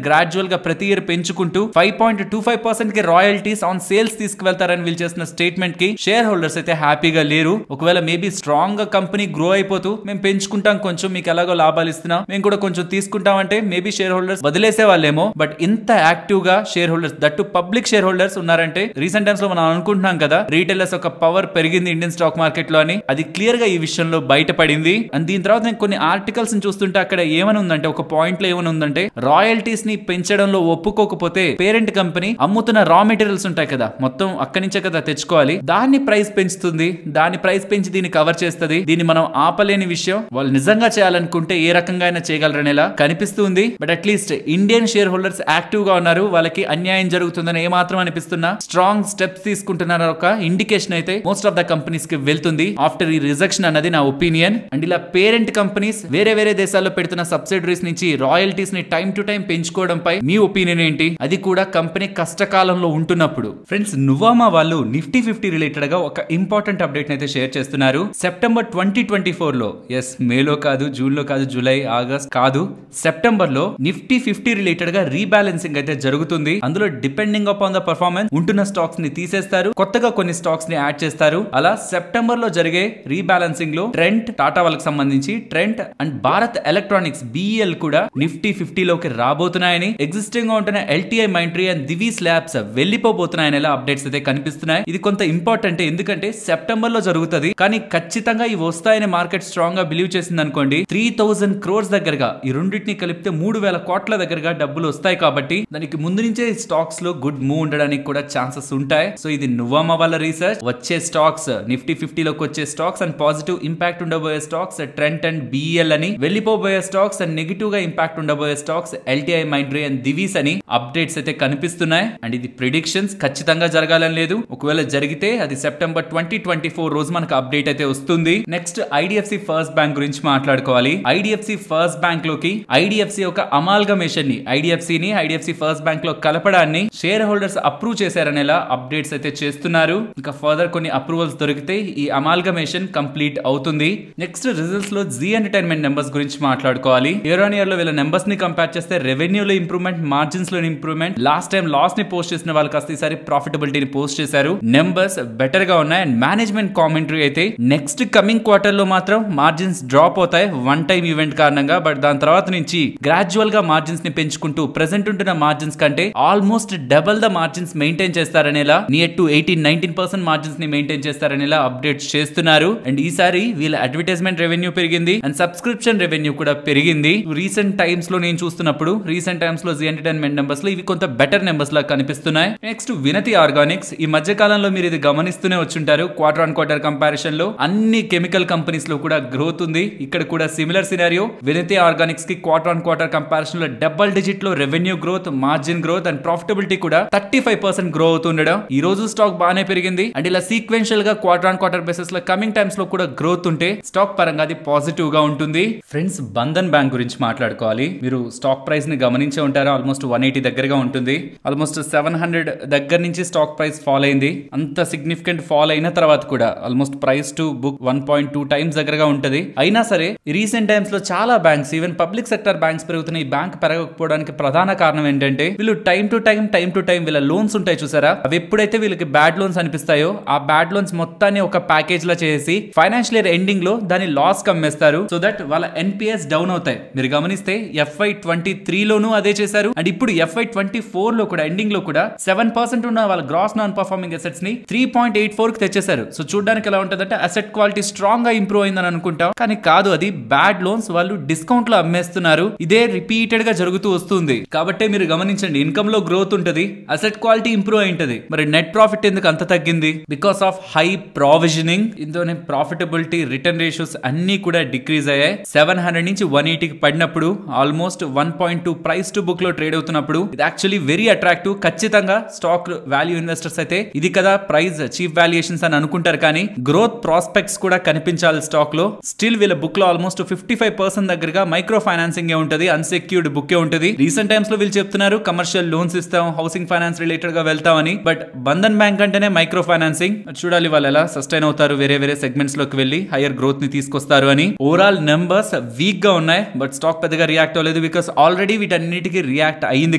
గ్రాడ్యువల్ గా ప్రతి ఇయర్ పెంచుకుంటూ 5.25% కి రాయల్టీస్ ఆన్ సేల్స్ తీసుకువెళ్తారని వీళ్ళు చేసిన స్టేట్మెంట్ కి షేర్ హోల్డర్స్ అయితే హ్యాపీగా లేరు. ఒకవేళ మేబీ స్ట్రాంగ్ గా కంపెనీ గ్రో అయిపోతూ మేము పెంచుకుంటాం, కొంచెం మీకు ఎలాగో లాభాలు ఇస్తున్నాం, మేము కూడా కొంచెం తీసుకుంటాం అంటే మేబీ షేర్ హోల్డర్స్ వదిలేసే వాళ్ళేమో. బట్ ఇంత యాక్టివ్ గా share holders, that public share holders ఉన్నారంటే రీసెంట్ టైమ్స్ లో మనం అనుకుంటున్నాం కదా రీటైలర్స్ ఒక పవర్ పెరిగింది ఇండియన్ స్టాక్ మార్కెట్ లో అని. అది క్లియర్ గా ఈ విషయంలో బయటపడింది. అండ్ దీని తర్వాత నేను కొన్ని ఆర్టికల్స్ చూస్తుంటే అక్కడ ఏమని ఉందంటే, ఒక పాయింట్ లో ఏమని ఉందంటే, రాయల్టీస్ ని పెంచడంలో ఒప్పుకోకపోతే పేరెంట్ కంపెనీ అమ్ముతున్న రా మెటీరియల్స్ ఉంటాయి కదా, మొత్తం అక్కడి నుంచే కదా తెచ్చుకోవాలి, దాన్ని ప్రైస్ పెంచుతుంది. దాని ప్రైస్ పెంచి దీన్ని కవర్ చేస్తుంది. దీన్ని మనం ఆపలేని విషయం. వాళ్ళు నిజంగా చేయాలనుకుంటే ఏ రకంగా అయినా చేయగలరనేలా కనిపిస్తుంది. But at least Indian share holders active గా ఉన్నారు. వాళ్ళకి అన్యాయం జరుగుతుందని ఏమాత్రం అనిపిస్తున్నా స్ట్రాంగ్ స్టెప్స్ తీసుకుంటున్నారు ఒక ఇండికేషన్ అయితే మోస్ట్ ఆఫ్ ద కంపెనీస్ కి వెళ్తుంది ఆఫ్టర్ ఈ రిజెక్షన్ అన్నది నా ఒపీనియన్. అండ్ ఇలా పేరెంట్ కంపెనీస్ వేరే వేరే దేశాల్లో పెడుతున్న సబ్సిడరీస్ నుంచి రాయల్టీస్ ని టైం టు టైం పెంచుకోవడంపై మీ ఒపీనియన్ ఏంటి? అది కూడా కంపెనీ కష్టకాలంలో ఉంటున్నప్పుడు. ఫ్రెండ్స్, నువామా వాళ్ళు నిఫ్టీ 50 రిలేటెడ్ గా ఒక ఇంపార్టెంట్ అప్డేట్ అయితే షేర్ చేస్తున్నారు. సెప్టెంబర్ 2024 లో, ఎస్ మేలో కాదు, జూన్ లో కాదు, జూలై, ఆగస్ట్ కాదు, సెప్టెంబర్ లో నిఫ్టీ 50 రిలేటెడ్ గా రీబ్యాలెన్సింగ్ అయితే జరుగుతుంది. అందులో డిపెండింగ్ అపాన్ ద పర్ఫార్మెన్స్ ఉంటున్న స్టాక్స్ ని తీసేస్తారు, కొత్తగా కొన్ని స్టాక్స్ ని యాడ్ చేస్తారు. అలా సెప్టెంబర్ లో జరిగే రీబ్యాలెన్సింగ్ లో ట్రెంట్, టాటా వాళ్ళకి సంబంధించి Trent and Bharat Electronics BEL కూడా నిఫ్టీ 50 లోకి రాబోతున్నాయని, ఎగ్జిస్టింగ్ గా ఉంటున్న LTI Mindtree and Divi's Labs వెళ్లిపోబోతున్నాయని అప్డేట్స్ అయితే కనిపిస్తున్నాయి. ఇది కొంత ఇంపార్టెంట్, ఎందుకంటే సెప్టెంబర్ లో జరుగుతుంది. కానీ ఖచ్చితంగా ఇవి వస్తాయని మార్కెట్ స్ట్రాంగ్ గా బిలీవ్ చేసింది అనుకోండి, 3000 crores దగ్గరగా ఈ రెండింటిని కలిపితే 3000 కోట్ల దగ్గరగా డబ్బులు వస్తాయి. కాబట్టి దానికి ముందు నుంచే స్టాక్స్ లో గుడ్ మూవ్ ఉండడానికి కూడా ఛాన్సెస్ ఉంటాయి. సో ఇది నువామా వాళ్ళ రీసెర్చ్. వచ్చే స్టాక్స్ నిఫ్టీ 50 లోకి వచ్చే స్టాక్స్ అండ్ పాజిటివ్ ఇంపాక్ట్ ఉండబోయే స్టాక్స్ ట్రెంట్ అండ్ BEL అని, వెళ్లిపోబోయే స్టాక్స్ అండ్ నెగిటివ్ గా ఇంపాక్ట్ ఉండబోయే stocks LTI Mindtree and Divi's అని అప్డేట్స్ అయితే కనిపిస్తున్నాయి. అండ్ ఇది ప్రిడిక్షన్స్, ఖచ్చితంగా జరగాలని లేదు. ఒకవేళ జరిగితే అది సెప్టెంబర్ 2024 రోజు మనకు అప్డేట్ అయితే వస్తుంది. నెక్స్ట్ IDFC ఫస్ట్ బ్యాంక్ గురించి మాట్లాడుకోవాలి. IDFC ఫస్ట్ బ్యాంక్ లోకి IDFC ఒక అమాల్గమేషన్ ని, IDFC ఫస్ట్ బ్యాంక్ లో కలపడాన్ని షేర్ హోల్డర్స్ అప్రూవ్ చేశారనేలా అప్డేట్స్ అయితే చేస్తున్నారు. ఇంకా ఫర్దర్ కొన్ని అప్రూవల్స్ దొరికితే ఈ అమాల్గమేషన్ కంప్లీట్ అవుతుంది. నెక్స్ట్ రిజల్ట్స్ లో జీ ఎంటర్టైన్మెంట్ నెంబర్స్ గురించి మాట్లాడుకోవాలి. ఇయర్ ఆన్ ఇయర్ లో వీళ్ళ నెంబర్స్ ని కంపేర్ చేస్తే రెవెన్యూలో ఇంప్రూవ్మెంట్, మార్జిన్స్ లో ఇంప్రూవ్మెంట్, లాస్ట్ టైం లాస్ ని పోస్ట్ చేసిన వాళ్ళు కాస్త ఈసారి ప్రాఫిటబిలిటీని పోస్ట్ చేశారు. నెంబర్స్ బెటర్ గా ఉన్నాయి. అండ్ మేనేజ్మెంట్ కామెంటరీ అయితే నెక్స్ట్ కమింగ్ క్వార్టర్ లో మాత్రం మార్జిన్స్ డ్రాప్ అవుతాయి వన్ టైం ఈవెంట్ కారణంగా. బట్ దాని తర్వాత నుంచి గ్రాడ్యువల్ గా మార్జిన్స్ ని పెంచుకుంటూ ప్రెసెంట్ ఉంటున్న మార్జిన్స్ కంటే almost double the margins maintain చేస్తారనేలా, నియర్ టు 18-19% మార్జిన్స్ ని మెయింటైన్ చేస్తారనేలా అప్డేట్స్ చేస్తున్నారు. అండ్ ఈసారి వీళ్ళ అడ్వర్టైజ్మెంట్ రెవెన్యూ పెరిగింది అండ్ సబ్స్క్రిప్షన్ రెవెన్యూ కూడా పెరిగింది. రీసెంట్ టైమ్స్ లో నేను చూస్తున్నప్పుడు రీసెంట్ టైమ్స్ లో జీ ఎంటర్టైన్మెంట్ నెంబర్స్ లో ఇవి కొంత బెటర్ నెంబర్స్ లా కనిపిస్తున్నాయి. నెక్స్ట్ వినతి ఆర్గానిక్స్. ఈ మధ్య కాలంలో మీరు ఇది గమనిస్తూనే వచ్చుంటారు. క్వార్టర్ ఆన్ క్వార్టర్ కంపారిజన్ లో అన్ని కెమికల్ కంపెనీస్ లో కూడా గ్రోత్ ఉంది. ఇక్కడ కూడా సిమిలర్ సినారియో. వినతి ఆర్గానిక్స్ కి క్వార్టర్ ఆన్ క్వార్టర్ కంపారిజన్ లో డబుల్ డిజిట్ లో revenue growth, margin growth and profitability కూడా 35% గ్రో అవుతుండడం. ఈ రోజు స్టాక్ బాగానే పెరిగింది. అండ్ ఇలా సీక్వెన్షియల్ గా క్వార్టర్ ఆన్ క్వార్టర్ బేసిస్ లో కమింగ్ టైమ్స్ లో కూడా గ్రోత్ ఉంటే స్టాక్ పరంగా అది పాజిటివ్ గా ఉంటుంది. ఫ్రెండ్స్, బంధన్ బ్యాంక్ గురించి మాట్లాడుకోవాలి. మీరు స్టాక్ ప్రైస్ ని గమనించే ఉంటారు. ఆల్మోస్ట్ 180 దగ్గరగా ఉంటుంది. ఆల్మోస్ట్ 700 దగ్గర నుంచి స్టాక్ ప్రైస్ ఫాల్ అయింది. అంత సిగ్నిఫికెంట్ ఫాల్ అయిన అయిన తర్వాత కూడా almost price to book 1.2 times దగ్గరగా ఉంటది. అయినా సరే రీసెంట్ టైమ్స్ లో చాలా banks, even public sector banks పెరుగుతున్నాయి. ఈ బ్యాంక్ పెరగకపోవడానికి ప్రధాన కారణం ఏంటంటే వీళ్ళు టైం టు టైం వీళ్ళ లోన్స్ ఉంటాయి చూసారా, అవి ఎప్పుడైతే వీళ్ళకి బ్యాడ్ లోన్స్ అనిపిస్తాయో ఆ బ్యాడ్ లోన్స్ మొత్తాన్ని ఒక ప్యాకేజ్ లో చేసి ఫైనాన్షియల్ ఇయర్ ఎండింగ్ లో దాన్ని లాస్ కమ్మేస్తారు. సో దట్ వాళ్ళ ఎన్పిఎస్ డౌన్ అవుతాయి. మీరు గమనిస్తే FY23 లోనూ అదే చేశారు. అండ్ ఇప్పుడు FY24 లో కూడా ఎండింగ్ లో కూడా 7% ఉన్న వాళ్ళ గ్రాస్ నాన్ పర్ఫార్మింగ్ అసెట్స్ ని 3.84 కి తెచ్చేశారు. సో చూడడానికి ఎలా ఉంటుందంటే అసెట్ క్వాలిటీ స్ట్రాంగ్ గా ఇంప్రూవ్ అయిందని అనుకుంటాం, కానీ కాదు, అది బ్యాడ్ లోన్స్ వాళ్ళు డిస్కౌంట్ లో అమ్మేస్తున్నారు. ఇదే రిపీటెడ్ గా జరుగుతూ వస్తుంది. కాబట్టి మీరు గమనించండి, ఇన్కమ్ లో గ్రోత్ ఉంటది, అసెట్ క్వాలిటీ ఇంప్రూవ్ అయింటది, మరి నెట్ ప్రాఫిట్ ఎందుకు అంత తగ్గింది? Because of high provisioning. ఇందులోనే ప్రాఫిటబిలిటీ, రిటర్న్ రేషియోస్ అన్ని కూడా డిక్రీజ్ అయ్యాయి. 700 నుంచి 180కి పడినప్పుడు ఆల్మోస్ట్ 1.2 ప్రైస్ టు బుక్ లో ట్రేడ్ అవుతున్నప్పుడు ఇది యాక్చువల్లీ వెరీ అట్రాక్టివ్. ఖచ్చితంగా స్టాక్ వాల్యూ ఇన్వెస్టర్స్ అయితే ఇది కదా ప్రైస్ చీప్ వాల్యుయేషన్స్ అని అనుకుంటారు, కానీ గ్రోత్ ప్రాస్పెక్ట్స్ కూడా కనిపించాలి స్టాక్ లో. స్టిల్ వీళ్ళ బుక్ లో ఆల్మోస్ట్ 55% దగ్గరగా మైక్రో ఫైనాన్సింగ్ ఉంటది, అన్సెక్యూర్డ్ బుక్ ఉంటది. రీసెంట్ టైమ్స్ లో వీళ్ళు చెప్తున్నారు కమర్షియల్ లోన్స్ ఇస్తాం, హౌసింగ్ ఫైనాన్స్ రిలేటెడ్ గా వెళ్తామని. బట్ బంధన్ బ్యాంక్ అంటేనే మైక్రో ఫైనాన్సింగ్. చూడాలి వాళ్ళు ఎలా సస్టైన్ అవుతారు, వేరే సెగ్మెంట్స్ లోకి వెళ్లి హైయర్ గ్రోత్ ని తీసుకొస్తారు అని. ఓవరాల్ నెంబర్స్ వీక్ గా ఉన్నాయి, బట్ స్టాక్ పెద్దగా రియాక్ట్ అవ్వలేదు బికాస్ ఆల్రెడీ వీటన్నిటికీ రియాక్ట్ అయ్యింది.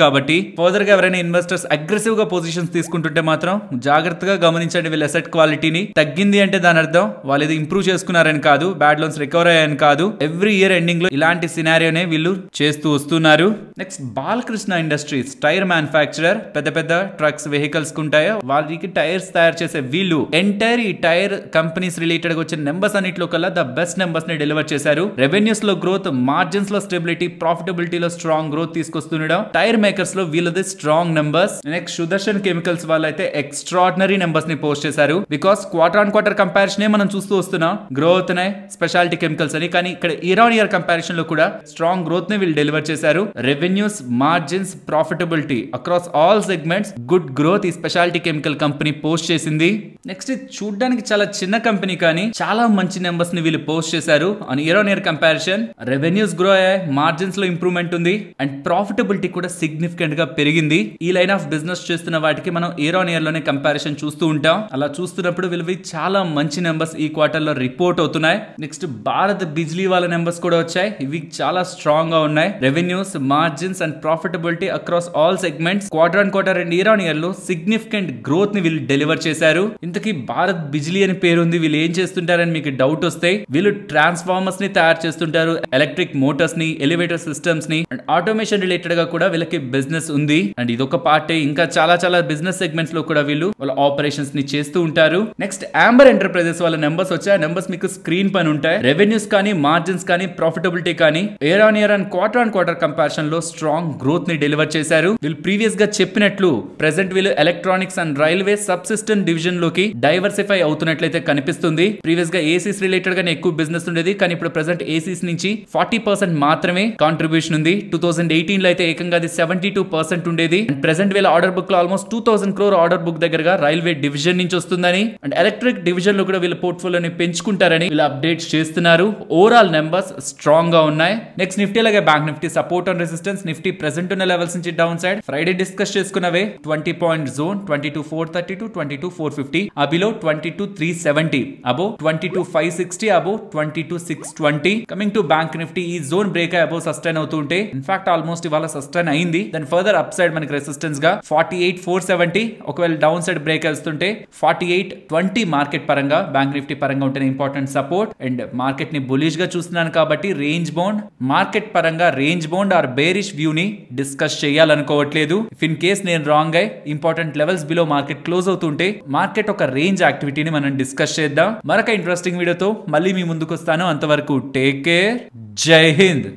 కాబట్టి ఫర్దర్ గా ఎవరైనా ఇన్వెస్టర్స్ అగ్రెసివ్ గా పొజిషన్స్ తీసుకుంటుంటే మాత్రం జాగ్రత్తగా గమనించండి. వీళ్ళ అసెట్ క్వాలిటీని తగ్గింది అంటే దాని అర్థం వాళ్ళు ఇది ఇంప్రూవ్ చేసుకున్నారని కాదు, బ్యాడ్ లోన్స్ రికవర్ అయ్యాయని కాదు. ఎవ్రీ ఇయర్ ఎండింగ్ లో ఇలాంటి సినారియోనే వీళ్ళు చేస్తూ వస్తున్నారు. Next Balkrishna Industries, tyre manufacturer. పెద్ద ట్రక్స్, వెహికల్స్ ఉంటాయో వాళ్ళకి టైర్స్ తయారు చేసే వీళ్ళు ఎంటైర్ ఈ టైర్ కంపెనీస్ రిలేటెడ్ గా వచ్చిన నెంబర్స్ అన్నిట్లో కల్లా ద బెస్ట్ నెంబర్స్ ని డెలివర్ చేశారు. రెవెన్యూస్ లో గ్రోత్, మార్జిన్స్ లో స్టెబిలిటీ, ప్రాఫిటబిలిటీలో స్ట్రాంగ్ గ్రోత్ తీసుకొస్తుండడం. టైర్ మేకర్స్ లో వీళ్ళది strong numbers. Next Sudarshan Chemicals వాళ్ళైతే ఎక్స్ట్రాడినరీ నెంబర్స్ ని పోస్ట్ చేశారు. Because quarter on quarter comparison మనం చూస్తూ వస్తున్నాం గ్రోత్ నే స్పెషాలిటీ కెమికల్స్ అని, కానీ ఇక్కడ ఇయర్ ఆన్ ఇయర్ కంపారిజన్ లో కూడా స్ట్రాంగ్ గ్రోత్ ని వీళ్ళు డెలివర్ చేశారు. Revenues, margins, profitability across all segments good growth ఈ స్పెషాలిటీ కెమికల్ కంపెనీ పోస్ట్ చేసింది. నెక్స్ట్ చూడడానికి చాలా చిన్న కంపెనీ, కానీ చాలా మంచి నెంబర్స్ ని వీళ్ళు పోస్ట్ చేశారు on year comparison. Revenues grow అయ్యాయి, మార్జిన్స్ లో ఇంప్రూవ్మెంట్ ఉంది, అండ్ ప్రాఫిటబిలిటీ కూడా సిగ్నిఫికెంట్ గా పెరిగింది. ఈ లైన్ ఆఫ్ బిజినెస్ చేస్తున్న వాటికి మనం ఇయర్ ఆన్ ఇయర్ లోనే కంపారిజన్ చూస్తూ ఉంటాం. అలా చూస్తున్నప్పుడు వీళ్ళవి చాలా మంచి నెంబర్స్ ఈ క్వార్టర్ లో రిపోర్ట్ అవుతున్నాయి. నెక్స్ట్ భారత్ బిజ్లీ వాళ్ళ నెంబర్స్ కూడా వచ్చాయి. ఇవి చాలా స్ట్రాంగ్ గా ఉన్నాయి. Revenues, margins and profitability across all segments quarter on quarter and year on year లో సిగ్నిఫికెంట్ గ్రోత్ ని వీళ్ళు డెలివర్ చేశారు. ఇంతకీ భారత్ బిజ్లీ అని పేరు ఉంది, వీళ్ళు ఏం చేస్తుంటారని మీకు డౌట్ వస్తే, వీళ్ళు ట్రాన్స్ఫార్మర్స్ ని తయారు చేస్తుంటారు, ఎలక్ట్రిక్ మోటార్స్ ని, ఎలివేటర్ సిస్టమ్స్ ని, అండ్ ఆటోమేషన్ రిలేటెడ్ గా కూడా వీళ్ళకి బిజినెస్ ఉంది. అండ్ ఇదొక పార్ట్, ఇంకా చాలా బిజినెస్ సెగ్మెంట్స్ లో కూడా వీళ్ళు వాళ్ళ ఆపరేషన్స్ ని చేస్తూ ఉంటారు. నెక్స్ట్ అంబర్ ఎంటర్ప్రైజెస్ వాళ్ళ నెంబర్స్ వచ్చాయి. నెంబర్స్ మీకు స్క్రీన్ పైన ఉంటాయి. రెవెన్యూస్ కానీ, మార్జిన్స్ కానీ, ప్రాఫిటబిలిటీ కానీ year on year and quarter on quarter comparison లో స్ట్రాంగ్ గ్రోత్ ని డెలివర్ చేశారు. వీళ్ళు ప్రీవియస్ గా చెప్పినట్లు ప్రెసెంట్ వీళ్ళు electronics and railway sub system division లోకి డైవర్సిఫై అవుతున్నట్లయితే కనిపిస్తుంది. ప్రీవియస్ గా ఏసీస్ రిలేటెడ్ గానే ఎక్కువ బిజినెస్ ఉండేది, కానీ ఇప్పుడు ప్రెసెంట్ ఏసీస్ నుంచి 40% మాత్రమే కాంట్రిబ్యూషన్ ఉంది. 2018 లో అయితే ఏకంగా అది 72% ఉండేది. అండ్ ప్రెసెంట్ వీళ్ళ ఆర్డర్ బుక్ లో ఆల్మోస్ట్ 2000 crore ఆర్డర్ బుక్ దగ్గరగా రైల్వే డివిజన్ నుంచి వస్తుందని, అండ్ ఎలక్ట్రిక్ డివిజన్ లో కూడా వీళ్ళ పోర్ట్ఫోలియోని పెంచుకుంటారని వీళ్ళు అప్డేట్స్ చేస్తున్నారు. ఓవరాల్ నెంబర్స్ స్ట్రాంగ్ గా ఉన్నాయి. నెక్స్ట్ నిఫ్టీ అలాగే bank Nifty support and resistance. Nifty present ఉన్న లెవెల్స్ నుంచి డౌన్ సైడ్ ఫ్రైడే డిస్కస్ చేసుకున్నవే 20 point zone 22,430 to 22,450, below 22,370, above 22,560, above 22,620. Coming to bank Nifty ఈ జోన్ బ్రేక్ అయ్యి అబో సస్టైన్ అవుతుంటే, ఇన్ఫాక్ట్ ఆల్మోస్ట్ ఇవాళ సస్టైన్ అయింది. దెన్ ఫర్దర్ అప్ సైడ్ మనకి రెసిస్టెన్స్ గా 48,470, ఒకవేళ డౌన్ సైడ్ బ్రేక్ వేస్తుంటే 48,20 మార్కెట్ పరంగా, బ్యాంక్ నిఫ్టీ పరంగా ఉంటేనే ఇంపార్టెంట్ సపోర్ట్. అండ్ మార్కెట్ ని బులిష్ గా చూస్తున్నాను కాబట్టి రేంజ్ బౌండ్, మార్కెట్ పరంగా range bound or bearish view ని డిస్కస్ చేయాలనుకోవట్లేదు. ఇఫ్ ఇన్ కేస్ నేను రాంగ్ అయి important levels below market close అవుతుంటే మార్కెట్ ఒక రేంజ్ యాక్టివిటీని మనం డిస్కస్ చేద్దాం. మరొక ఇంట్రెస్టింగ్ వీడియోతో మళ్ళీ మీ ముందుకు వస్తాను. అంతవరకు టేక్ కేర్, జై హింద్.